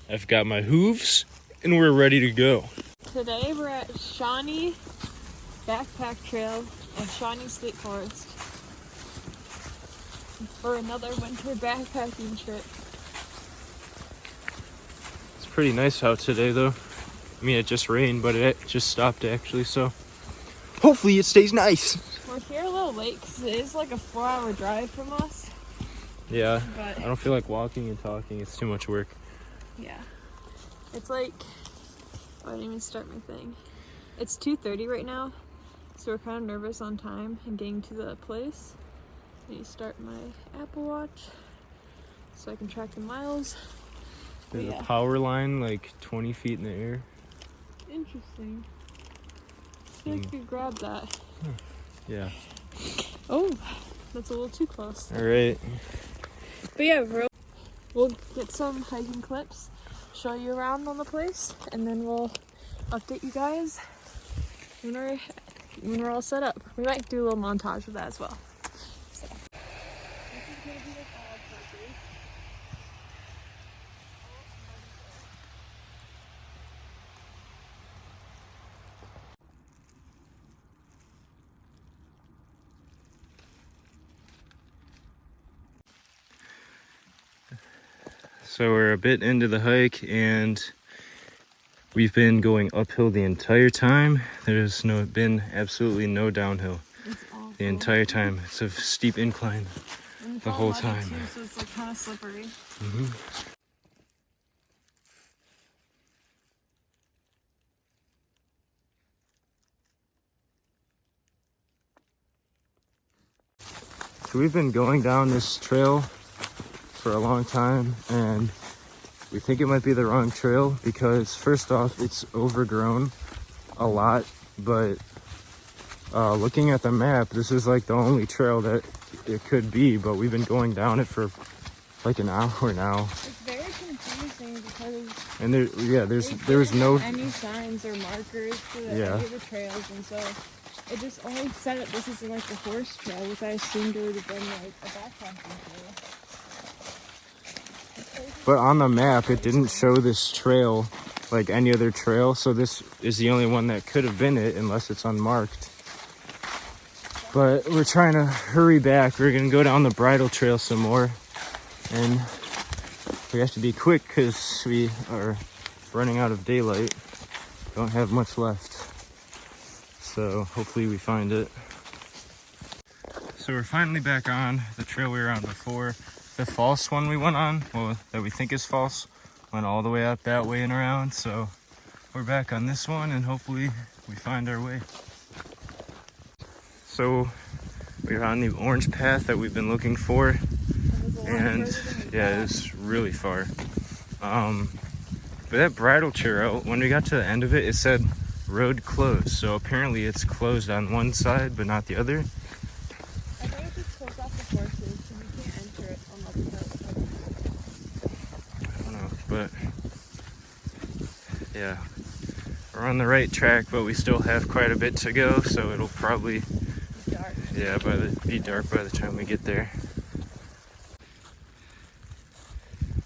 I've got my hooves, and we're ready to go. Today we're at Shawnee Backpack Trail and Shawnee State Forest for another winter backpacking trip. It's pretty nice out today, though. I mean, it just rained, but it just stopped actually, so hopefully it stays nice. We're here a little late because it is like a 4-hour drive from us. Yeah, but I don't feel like walking and talking. It's too much work. Yeah. It's like, I didn't even start my thing. It's 2:30 right now, so we're kind of nervous on time and getting to the place. I need to start my Apple Watch so I can track the miles. There's a power line like 20 feet in the air. Interesting. I feel like you could grab that. Yeah. Oh, that's a little too close. All right. But yeah, we'll get some hiking clips, show you around on the place, and then we'll update you guys when we're all set up. We might do a little montage of that as well. So. This is gonna be like all country. So we're a bit into the hike, and we've been going uphill the entire time. There's been absolutely no downhill the entire time. It's a steep incline the whole time. Too, so it's like kind of slippery. Mm-hmm. So we've been going down this trail for a long time, and we think it might be the wrong trail because first off, it's overgrown a lot, but looking at the map, this is like the only trail that it could be, but we've been going down it for like an hour now. It's very confusing because there was no any signs or markers for any of the trails, and so it just only said that this is like the horse trail, which I assumed it would have been like a backpacking trail. But on the map, it didn't show this trail like any other trail, so this is the only one that could have been it unless it's unmarked. But we're trying to hurry back. We're gonna go down the bridle trail some more, and we have to be quick because we are running out of daylight. Don't have much left, so hopefully we find it. So we're finally back on the trail we were on before. The false one we went on, well, that we think is false, went all the way up that way and around. So we're back on this one, and hopefully we find our way. So we're on the orange path that we've been looking for, and yeah, it's really far. But that bridle trail, when we got to the end of it, it said road closed. So apparently it's closed on one side, but not the other. I think it's just closed off the horses, so we can't enter it on the other side. I don't know, but yeah, we're on the right track, but we still have quite a bit to go, so it'll probably be dark by the time we get there.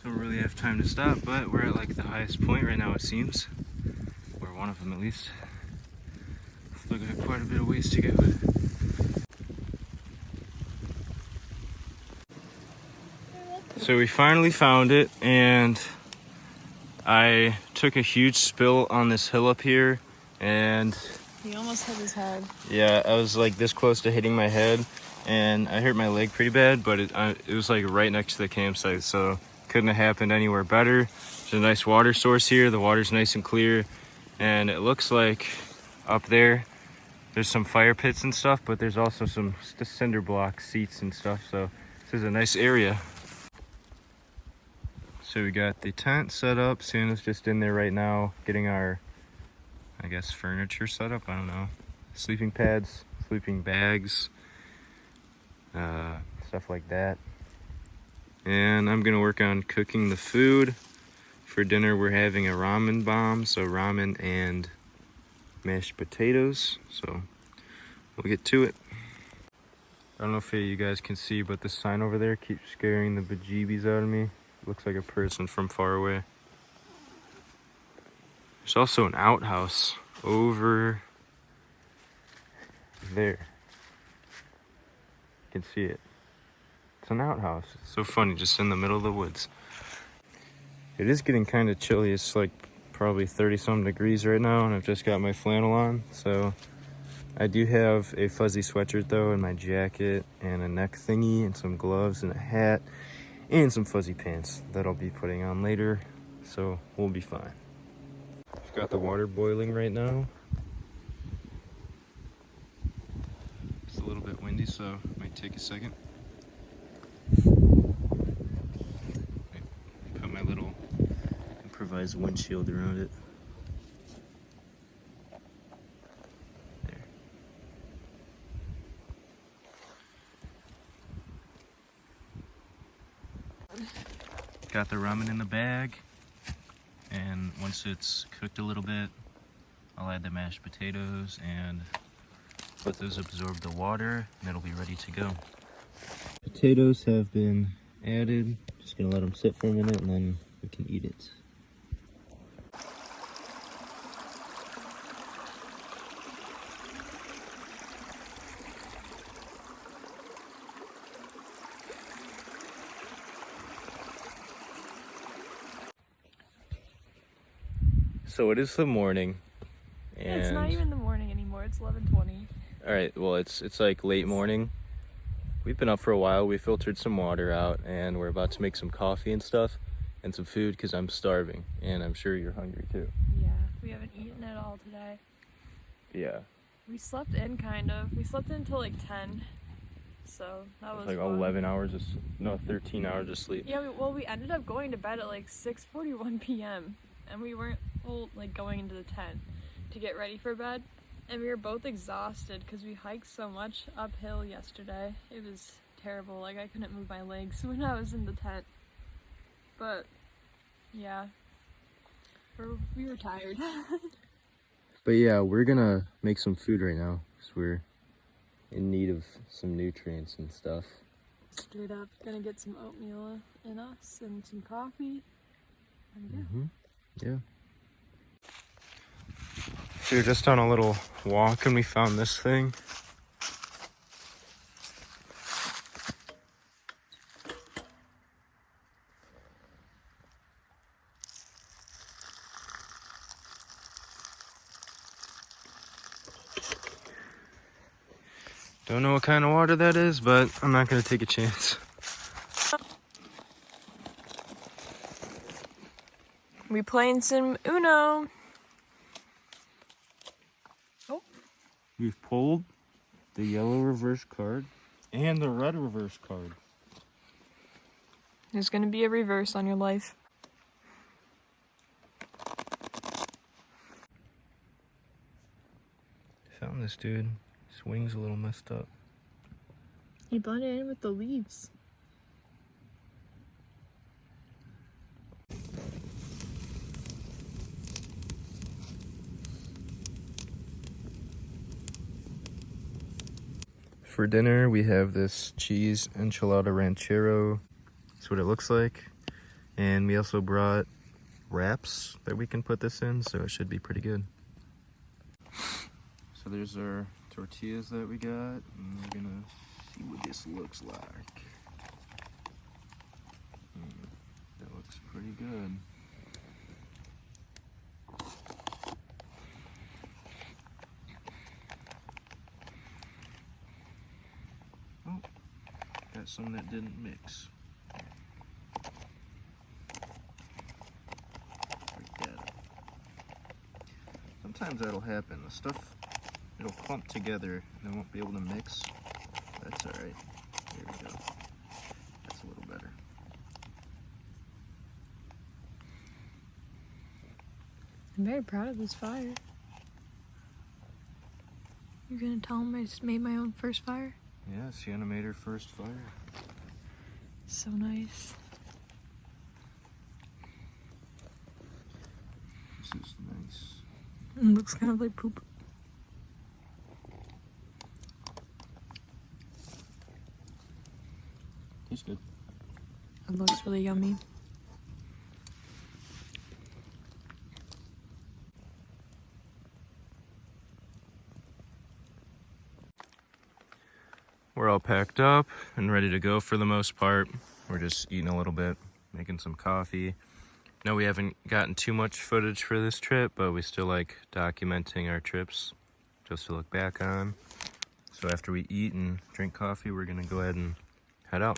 Don't really have time to stop, but we're at like the highest point right now, it seems, or one of them at least. Still got quite a bit of ways to go. So we finally found it, and I took a huge spill on this hill up here, and he almost hit his head. Yeah, I was like this close to hitting my head, and I hurt my leg pretty bad, but it was like right next to the campsite, so couldn't have happened anywhere better. There's a nice water source here. The water's nice and clear, and it looks like up there's some fire pits and stuff, but there's also some cinder block seats and stuff, so this is a nice area. So we got the tent set up. Santa's just in there right now getting our, I guess, furniture set up. I don't know. Sleeping pads, sleeping bags, stuff like that. And I'm gonna work on cooking the food. For dinner, we're having a ramen bomb, so ramen and mashed potatoes. So we'll get to it. I don't know if you guys can see, but the sign over there keeps scaring the bejeebies out of me. Looks like a person from far away. There's also an outhouse over there. You can see it. It's an outhouse. It's so funny, just in the middle of the woods. It is getting kind of chilly. It's like probably 30-some degrees right now, and I've just got my flannel on. So I do have a fuzzy sweatshirt though, and my jacket, and a neck thingy, and some gloves, and a hat, and some fuzzy pants that I'll be putting on later. So we'll be fine. I've got the water boiling right now. It's a little bit windy, so it might take a second. Put my little improvised windshield around it. There. Got the ramen in the bag, and once it's cooked a little bit, I'll add the mashed potatoes and let those absorb the water, and it'll be ready to go. Potatoes have been added. Just gonna let them sit for a minute, and then we can eat it. So it is the morning, and It's not even the morning anymore. It's 11:20. all right, well, it's like late morning. We've been up for a while. We filtered some water out, and we're about to make some coffee and stuff and some food because I'm starving, and I'm sure you're hungry too. Yeah, we haven't eaten at all today. Yeah, We slept in kind of. We slept in until like 10. So that was like fun. 11 hours of, no, 13 hours of sleep. Yeah, we ended up going to bed at like 6:41 p.m. and we weren't like going into the tent to get ready for bed, and we were both exhausted because we hiked so much uphill yesterday. It was terrible. Like I couldn't move my legs when I was in the tent. But yeah, we were tired. But yeah, we're gonna make some food right now because we're in need of some nutrients and stuff. Straight up, gonna get some oatmeal in us and some coffee. And yeah. Yeah. So we're just on a little walk and we found this thing. Don't know what kind of water that is, but I'm not gonna take a chance. We playing some Uno. Oh. We've pulled the yellow reverse card and the red reverse card. There's gonna be a reverse on your life. Found this dude. His wing's a little messed up. He blended in with the leaves. For dinner, we have this cheese enchilada ranchero. That's what it looks like. And we also brought wraps that we can put this in, so it should be pretty good. So there's our tortillas that we got, and we're gonna see what this looks like. That looks pretty good. Oh, got some that didn't mix. Like that. Sometimes that'll happen. The stuff, it'll clump together and it won't be able to mix. That's alright. There we go. That's a little better. I'm very proud of this fire. You're gonna tell him I just made my own first fire? Yeah, Sienna made her first fire. So nice. This is nice. It looks kind of like poop. Tastes good. It looks really yummy. we're all packed up and ready to go for the most part. We're just eating a little bit, making some coffee. No, we haven't gotten too much footage for this trip, but we still like documenting our trips just to look back on. So after we eat and drink coffee, we're gonna go ahead and head out.